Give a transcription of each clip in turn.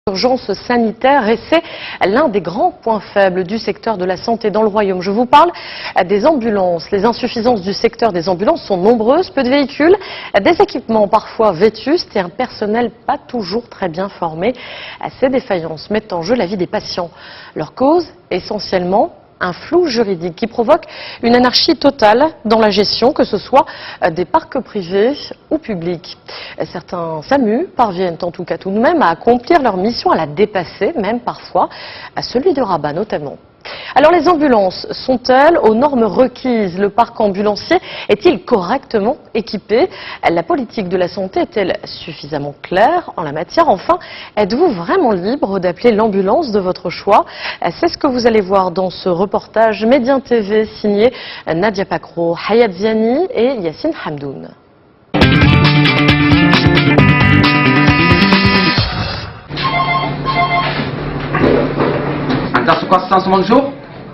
Urgence sanitaire, et c'est l'un des grands points faibles du secteur de la santé dans le royaume. Je vous parle des ambulances. Les insuffisances du secteur des ambulances sont nombreuses, peu de véhicules, des équipements parfois vétustes et un personnel pas toujours très bien formé. Ces défaillances mettent en jeu la vie des patients. Leur cause, essentiellement, un flou juridique qui provoque une anarchie totale dans la gestion, que ce soit des parcs privés ou publics. Certains SAMU parviennent en tout cas tout de même à accomplir leur mission, à la dépasser même parfois, à celui de Rabat notamment. Alors les ambulances sont-elles aux normes requises? Le parc ambulancier est-il correctement équipé? La politique de la santé est-elle suffisamment claire en la matière? Enfin, êtes-vous vraiment libre d'appeler l'ambulance de votre choix? C'est ce que vous allez voir dans ce reportage Médien TV signé Nadia Pakro, Hayat Ziani et Yassine Hamdoun. assistance bonjour.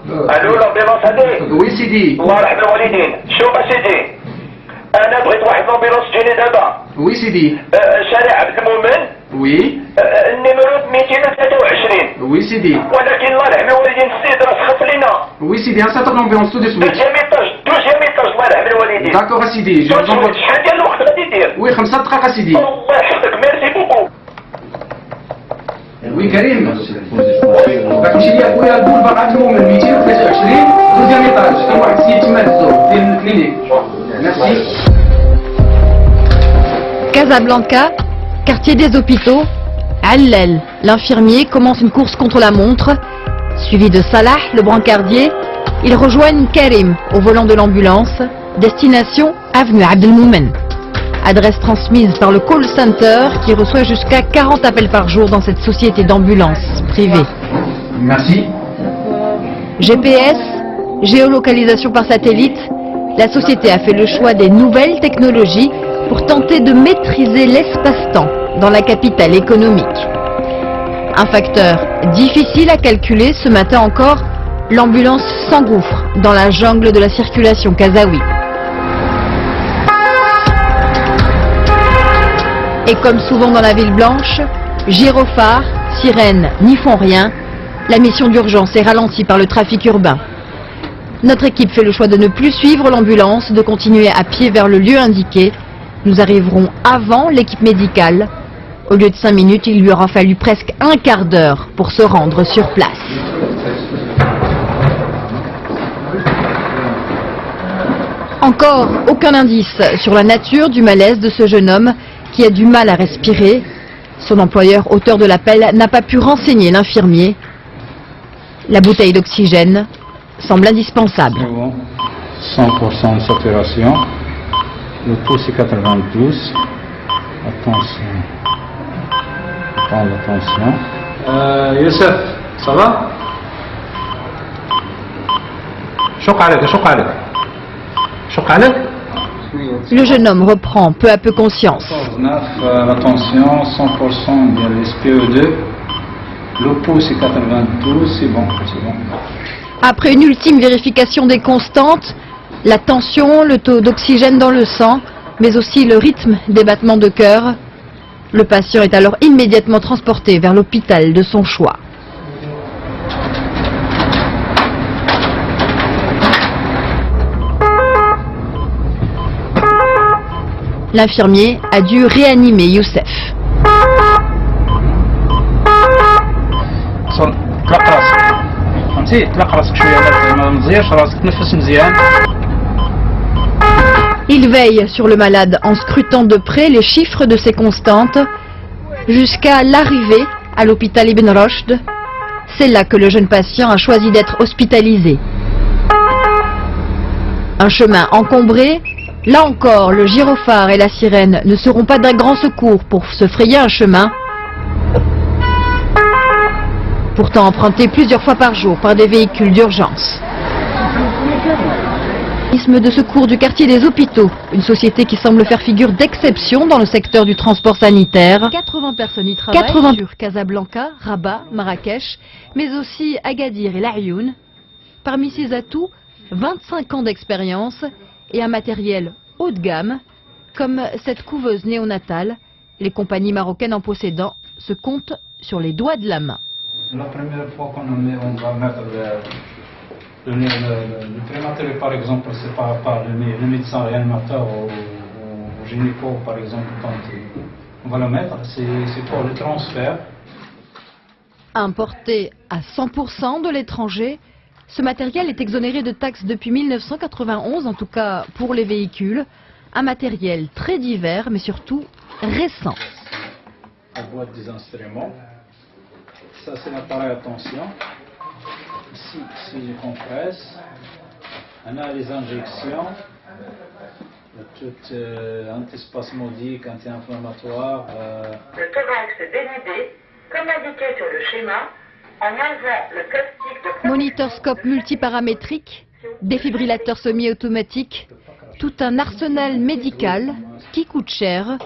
الو لامبيلونس هذيك؟ وي سيدي. الله يرحم الوالدين. شوف سيدي، انا بغيت واحد لامبيلونس تجيني دابا. وي سيدي. شارع عبد المؤمن. وي. النيميرو 223. وي سيدي. ولكن الله يرحم الوالدين السيد راه سخط لينا. وي سيدي، نصيفط لامبيلونس تو دو سويت. دوزيام ايطاج الله يرحم الوالدين. داكور سيدي. شحال ديال الوقت غادي يدير؟ وي 5 دقائق سيدي. الله يحفظك، ميرسي بوكو. وي كريم، باك تمشي ليا خويا البولفار عبد المؤمن 223 دوزيام ايطاج، كاين واحد السيد تما هزو ديال الكلينيك. ميرسي. Casablanca, quartier des hôpitaux, Allel, l'infirmier, commence une course contre la montre. Suivi de Salah, le brancardier, ils rejoignent Karim au volant de l'ambulance, destination avenue Abdelmoumen. Adresse transmise par le call center qui reçoit jusqu'à 40 appels par jour dans cette société d'ambulance privée. Merci. GPS, géolocalisation par satellite, la société a fait le choix des nouvelles technologies pour tenter de maîtriser l'espace-temps dans la capitale économique. Un facteur difficile à calculer, ce matin encore, l'ambulance s'engouffre dans la jungle de la circulation kazaoui. Et comme souvent dans la ville blanche, gyrophares, sirènes n'y font rien, la mission d'urgence est ralentie par le trafic urbain. Notre équipe fait le choix de ne plus suivre l'ambulance, de continuer à pied vers le lieu indiqué. Nous arriverons avant l'équipe médicale. Au lieu de 5 minutes, il lui aura fallu presque un quart d'heure pour se rendre sur place. Encore aucun indice sur la nature du malaise de ce jeune homme qui a du mal à respirer. Son employeur, auteur de l'appel, n'a pas pu renseigner l'infirmier. La bouteille d'oxygène semble indispensable. 100% de saturation. Le pouls est 92. Attention. Prends l'attention. Youssef, ça va? Le jeune homme reprend peu à peu conscience. 9, l'attention, 100% de l'SPE2. Le pouls est 92, c'est bon. Après une ultime vérification des constantes, la tension, le taux d'oxygène dans le sang, mais aussi le rythme des battements de cœur, le patient est alors immédiatement transporté vers l'hôpital de son choix. L'infirmier a dû réanimer Youssef. Il veille sur le malade en scrutant de près les chiffres de ses constantes jusqu'à l'arrivée à l'hôpital Ibn Rushd. C'est là que le jeune patient a choisi d'être hospitalisé. Un chemin encombré. Là encore, le gyrophare et la sirène ne seront pas d'un grand secours pour se frayer un chemin, pourtant emprunté plusieurs fois par jour par des véhicules d'urgence. De secours du quartier des hôpitaux, une société qui semble faire figure d'exception dans le secteur du transport sanitaire. 80 personnes y travaillent sur Casablanca, Rabat, Marrakech, mais aussi Agadir et l'Ayoun. Parmi ces atouts, 25 ans d'expérience et un matériel haut de gamme, comme cette couveuse néonatale, les compagnies marocaines en possédant se comptent sur les doigts de la main. La première fois qu'on on va mettre le prématuré, par exemple, c'est pas le médecin réanimateur ou gynéco, par exemple, quand on va le mettre, c'est pour le transfert. Importé à 100% de l'étranger, ce matériel est exonéré de taxes depuis 1991, en tout cas pour les véhicules. Un matériel très divers, mais surtout récent. La boîte des instruments. Ça, c'est l'appareil à tension. Ici, je compresse. On a les injections. Tout antispasmodique, anti-inflammatoire. Le thorax dénudé, comme indiqué sur le schéma, en enlevant le plastique de... Monitorscope multiparamétrique, défibrillateur semi-automatique, tout un arsenal médical qui coûte cher.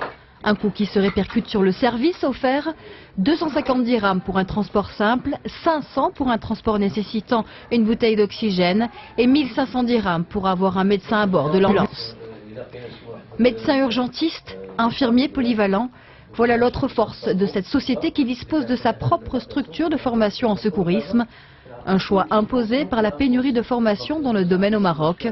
Un coût qui se répercute sur le service offert, 250 dirhams pour un transport simple, 500 pour un transport nécessitant une bouteille d'oxygène et 1500 dirhams pour avoir un médecin à bord de l'ambulance. Médecin urgentiste, infirmier polyvalent, voilà l'autre force de cette société qui dispose de sa propre structure de formation en secourisme. Un choix imposé par la pénurie de formation dans le domaine au Maroc.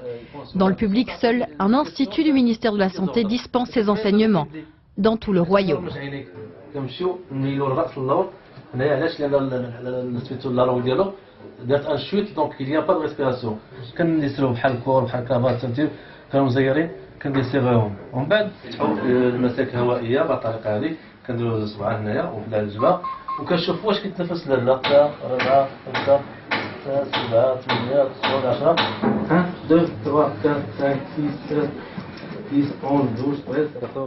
Dans le public, seul un institut du ministère de la Santé dispense ces enseignements dans tout le royaume.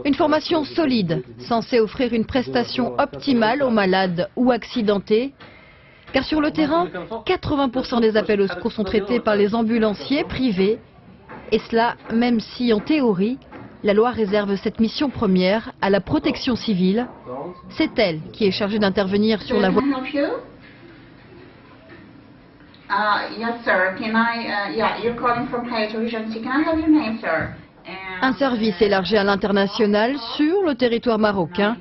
Une formation solide, censée offrir une prestation optimale aux malades ou accidentés. Car sur le terrain, 80% des appels au secours sont traités par les ambulanciers privés. Et cela, même si en théorie, la loi réserve cette mission première à la protection civile. C'est elle qui est chargée d'intervenir sur la voie. Yes, sir. Can I, yeah, you're calling from Hayat Urgency. Can I have your name, sir? Un service élargi à l'international sur le territoire marocain,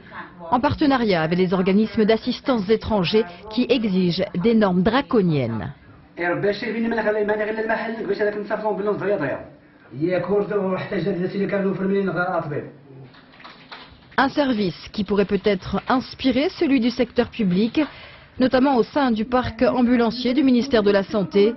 en partenariat avec les organismes d'assistance étrangers qui exigent des normes draconiennes. Un service qui pourrait peut-être inspirer celui du secteur public, notamment au sein du parc ambulancier du ministère de la Santé.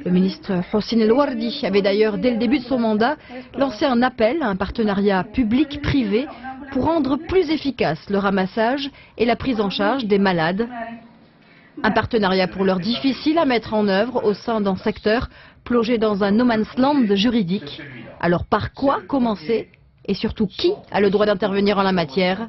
Le ministre Hossein El Wardi avait d'ailleurs, dès le début de son mandat, lancé un appel à un partenariat public-privé pour rendre plus efficace le ramassage et la prise en charge des malades. Un partenariat pour l'heure difficile à mettre en œuvre au sein d'un secteur plongé dans un no man's land juridique. Alors par quoi commencer et surtout qui a le droit d'intervenir en la matière ?